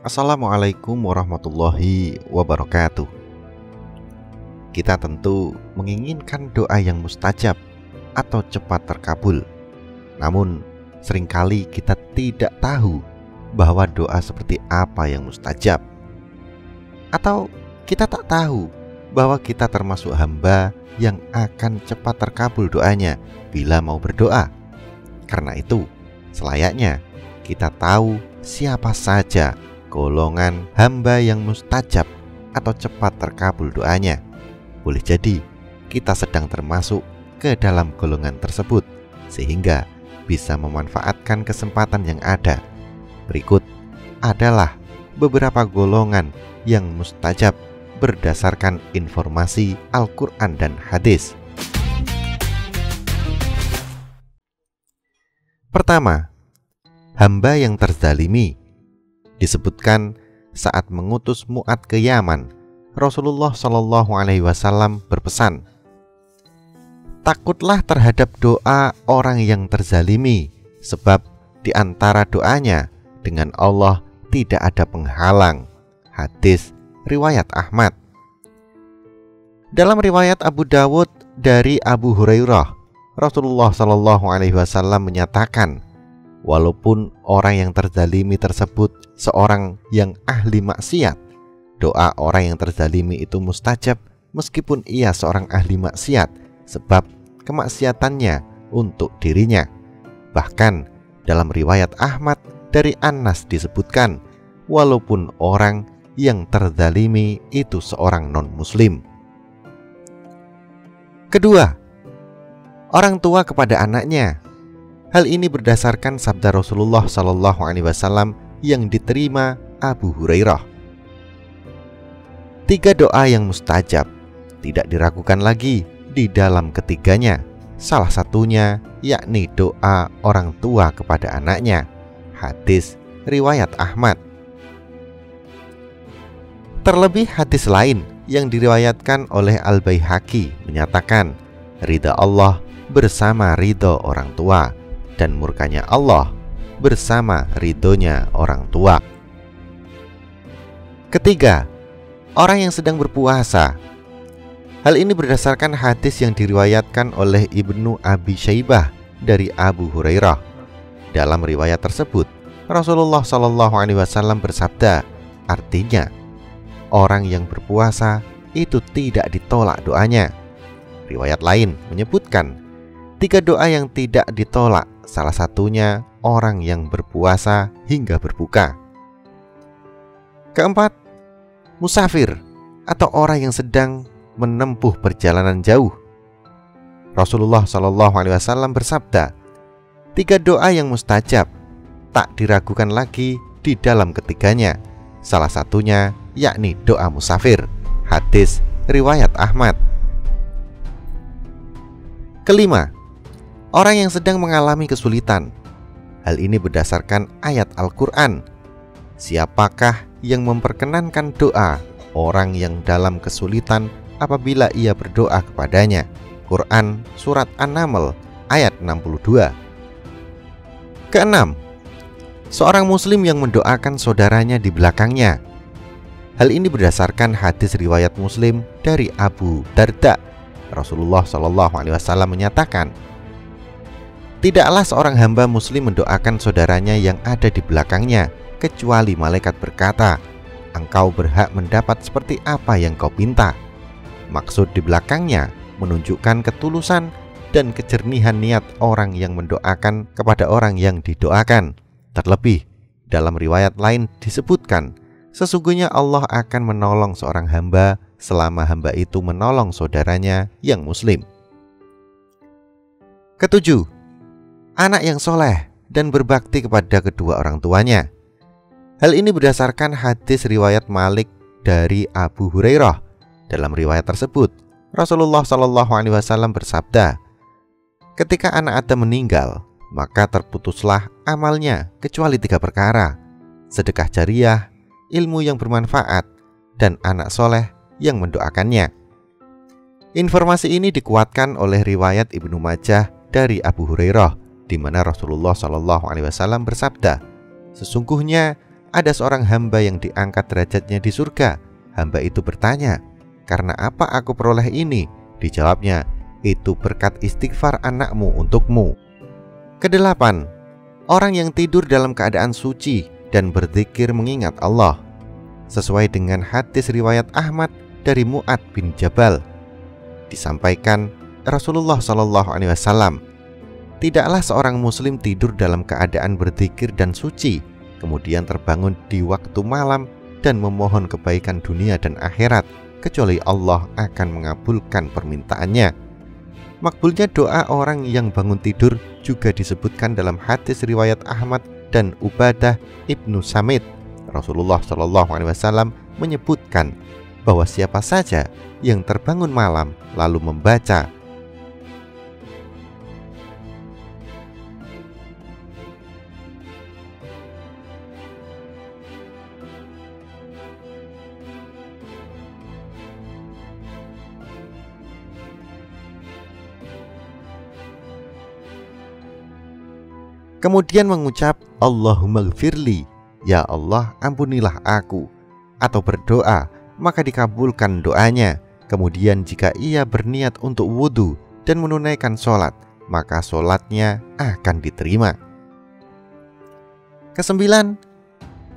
Assalamualaikum warahmatullahi wabarakatuh. Kita tentu menginginkan doa yang mustajab atau cepat terkabul. Namun seringkali kita tidak tahu bahwa doa seperti apa yang mustajab. Atau kita tak tahu bahwa kita termasuk hamba yang akan cepat terkabul doanya bila mau berdoa. Karena itu, selayaknya kita tahu siapa saja golongan hamba yang mustajab atau cepat terkabul doanya. Boleh jadi kita sedang termasuk ke dalam golongan tersebut, sehingga bisa memanfaatkan kesempatan yang ada. Berikut adalah beberapa golongan yang mustajab berdasarkan informasi Al-Quran dan hadis. Pertama, hamba yang terzalimi. Disebutkan saat mengutus Mu'ad ke Yaman, Rasulullah SAW berpesan, takutlah terhadap doa orang yang terzalimi, sebab di antara doanya dengan Allah tidak ada penghalang. Hadis riwayat Ahmad. Dalam riwayat Abu Dawud dari Abu Hurairah, Rasulullah SAW menyatakan, walaupun orang yang terzalimi tersebut seorang yang ahli maksiat, doa orang yang terzalimi itu mustajab meskipun ia seorang ahli maksiat, sebab kemaksiatannya untuk dirinya. Bahkan dalam riwayat Ahmad dari Anas disebutkan, walaupun orang yang terzalimi itu seorang non-muslim. Kedua, orang tua kepada anaknya. Hal ini berdasarkan sabda Rasulullah SAW yang diterima Abu Hurairah. 3 doa yang mustajab tidak diragukan lagi di dalam ketiganya. Salah satunya yakni doa orang tua kepada anaknya. Hadis riwayat Ahmad. Terlebih hadis lain yang diriwayatkan oleh Al-Baihaqi menyatakan, ridha Allah bersama ridho orang tua, dan murkanya Allah bersama ridhonya orang tua. Ketiga, orang yang sedang berpuasa. Hal ini berdasarkan hadis yang diriwayatkan oleh Ibnu Abi Syaibah dari Abu Hurairah. Dalam riwayat tersebut, Rasulullah SAW bersabda, artinya orang yang berpuasa itu tidak ditolak doanya. Riwayat lain menyebutkan 3 doa yang tidak ditolak, salah satunya orang yang berpuasa hingga berbuka. Keempat, musafir atau orang yang sedang menempuh perjalanan jauh. Rasulullah SAW bersabda, 3 doa yang mustajab tak diragukan lagi di dalam ketiganya. Salah satunya yakni doa musafir. Hadis riwayat Ahmad. Kelima, orang yang sedang mengalami kesulitan. Hal ini berdasarkan ayat Al-Quran. Siapakah yang memperkenankan doa orang yang dalam kesulitan apabila ia berdoa kepadanya? Quran Surat An-Naml ayat 62. Keenam, seorang muslim yang mendoakan saudaranya di belakangnya. Hal ini berdasarkan hadis riwayat Muslim dari Abu Darda. Rasulullah SAW menyatakan, tidaklah seorang hamba muslim mendoakan saudaranya yang ada di belakangnya, kecuali malaikat berkata, engkau berhak mendapat seperti apa yang kau pinta. Maksud di belakangnya menunjukkan ketulusan dan kejernihan niat orang yang mendoakan kepada orang yang didoakan. Terlebih dalam riwayat lain disebutkan, sesungguhnya Allah akan menolong seorang hamba selama hamba itu menolong saudaranya yang muslim. Ketujuh, anak yang soleh dan berbakti kepada kedua orang tuanya. Hal ini berdasarkan hadis riwayat Malik dari Abu Hurairah. Dalam riwayat tersebut, Rasulullah SAW bersabda, ketika anak Adam meninggal, maka terputuslah amalnya kecuali 3 perkara: sedekah jariyah, ilmu yang bermanfaat, dan anak soleh yang mendoakannya. Informasi ini dikuatkan oleh riwayat Ibnu Majah dari Abu Hurairah, di mana Rasulullah SAW bersabda, sesungguhnya ada seorang hamba yang diangkat derajatnya di surga. Hamba itu bertanya, "Karena apa aku peroleh ini?" Dijawabnya, "Itu berkat istighfar anakmu untukmu." Kedelapan, orang yang tidur dalam keadaan suci dan berzikir mengingat Allah. Sesuai dengan hadis riwayat Ahmad dari Mu'ad bin Jabal, disampaikan Rasulullah SAW, "Tidaklah seorang muslim tidur dalam keadaan berzikir dan suci, kemudian terbangun di waktu malam dan memohon kebaikan dunia dan akhirat, kecuali Allah akan mengabulkan permintaannya." Makbulnya doa orang yang bangun tidur juga disebutkan dalam hadis riwayat Ahmad dan Ubadah ibnu Samit. Rasulullah SAW menyebutkan bahwa siapa saja yang terbangun malam lalu membaca kemudian mengucap Allahumma gfirli, ya Allah ampunilah aku, atau berdoa, maka dikabulkan doanya. Kemudian jika ia berniat untuk wudhu dan menunaikan sholat, maka sholatnya akan diterima. Kesembilan,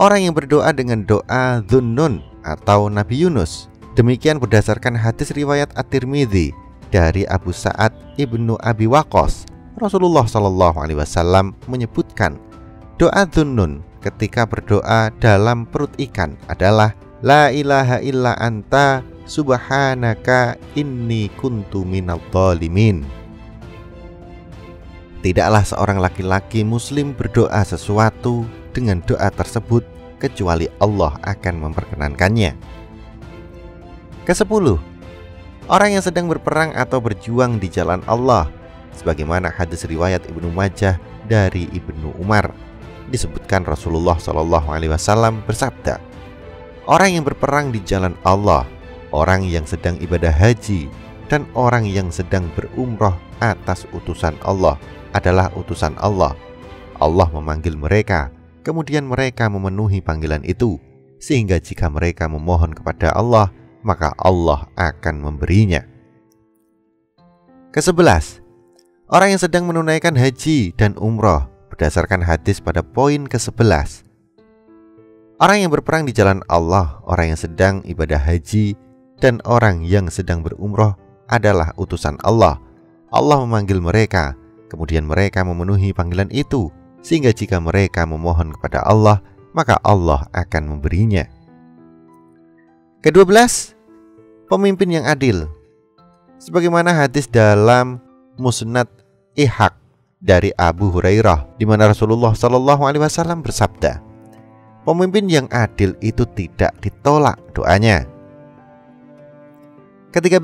orang yang berdoa dengan doa Dhunnun atau Nabi Yunus. Demikian berdasarkan hadis riwayat At-Tirmidzi dari Abu Sa'ad ibnu Abi Waqqas. Rasulullah SAW menyebutkan doa Dhunnun ketika berdoa dalam perut ikan adalah La ilaha illa anta subhanaka inni kuntu minadh dhalimin. Tidaklah seorang laki-laki muslim berdoa sesuatu dengan doa tersebut kecuali Allah akan memperkenankannya. Kesepuluh, orang yang sedang berperang atau berjuang di jalan Allah. Sebagaimana hadis riwayat Ibnu Majah dari Ibnu Umar, disebutkan Rasulullah SAW bersabda, orang yang berperang di jalan Allah, orang yang sedang ibadah haji, dan orang yang sedang berumroh atas utusan Allah adalah utusan Allah. Allah memanggil mereka, kemudian mereka memenuhi panggilan itu, sehingga jika mereka memohon kepada Allah, maka Allah akan memberinya. Kesebelas, orang yang sedang menunaikan haji dan umroh berdasarkan hadis pada poin ke-11. Orang yang berperang di jalan Allah, orang yang sedang ibadah haji, dan orang yang sedang berumroh adalah utusan Allah. Allah memanggil mereka, kemudian mereka memenuhi panggilan itu, sehingga jika mereka memohon kepada Allah, maka Allah akan memberinya. Ke-12, pemimpin yang adil. Sebagaimana hadis dalam Musnad Ihaq dari Abu Hurairah, di mana Rasulullah SAW bersabda, pemimpin yang adil itu tidak ditolak doanya. Ke-13,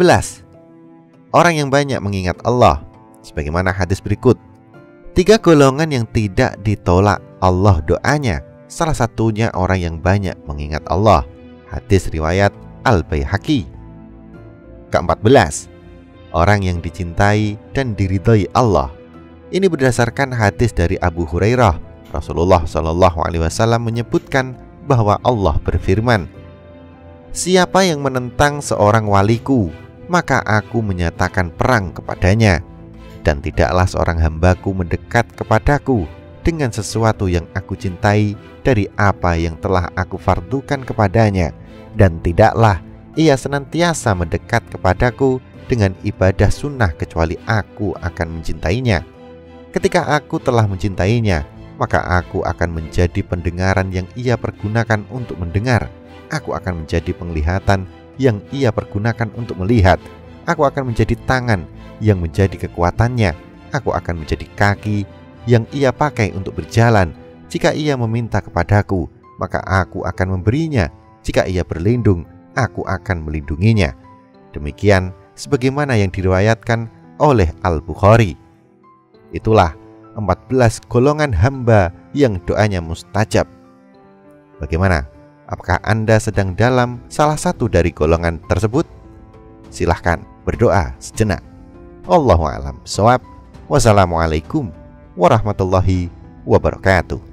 orang yang banyak mengingat Allah. Sebagaimana hadis berikut, 3 golongan yang tidak ditolak Allah doanya, salah satunya orang yang banyak mengingat Allah. Hadis riwayat Al-Baihaqi. Ke-14, orang yang dicintai dan diridhai Allah. Ini berdasarkan hadis dari Abu Hurairah. Rasulullah SAW menyebutkan bahwa Allah berfirman, siapa yang menentang seorang waliku, maka aku menyatakan perang kepadanya. Dan tidaklah seorang hambaku mendekat kepadaku dengan sesuatu yang aku cintai dari apa yang telah aku fardukan kepadanya, dan tidaklah ia senantiasa mendekat kepadaku dengan ibadah sunnah kecuali aku akan mencintainya. Ketika aku telah mencintainya, maka aku akan menjadi pendengaran yang ia pergunakan untuk mendengar. Aku akan menjadi penglihatan yang ia pergunakan untuk melihat. Aku akan menjadi tangan yang menjadi kekuatannya. Aku akan menjadi kaki yang ia pakai untuk berjalan. Jika ia meminta kepadaku, maka aku akan memberinya. Jika ia berlindung, aku akan melindunginya. Demikian sebagaimana yang diriwayatkan oleh Al-Bukhari. Itulah 14 golongan hamba yang doanya mustajab. Bagaimana? Apakah Anda sedang dalam salah satu dari golongan tersebut? Silahkan berdoa sejenak. Wallahu a'lam bishawab. Wassalamualaikum warahmatullahi wabarakatuh.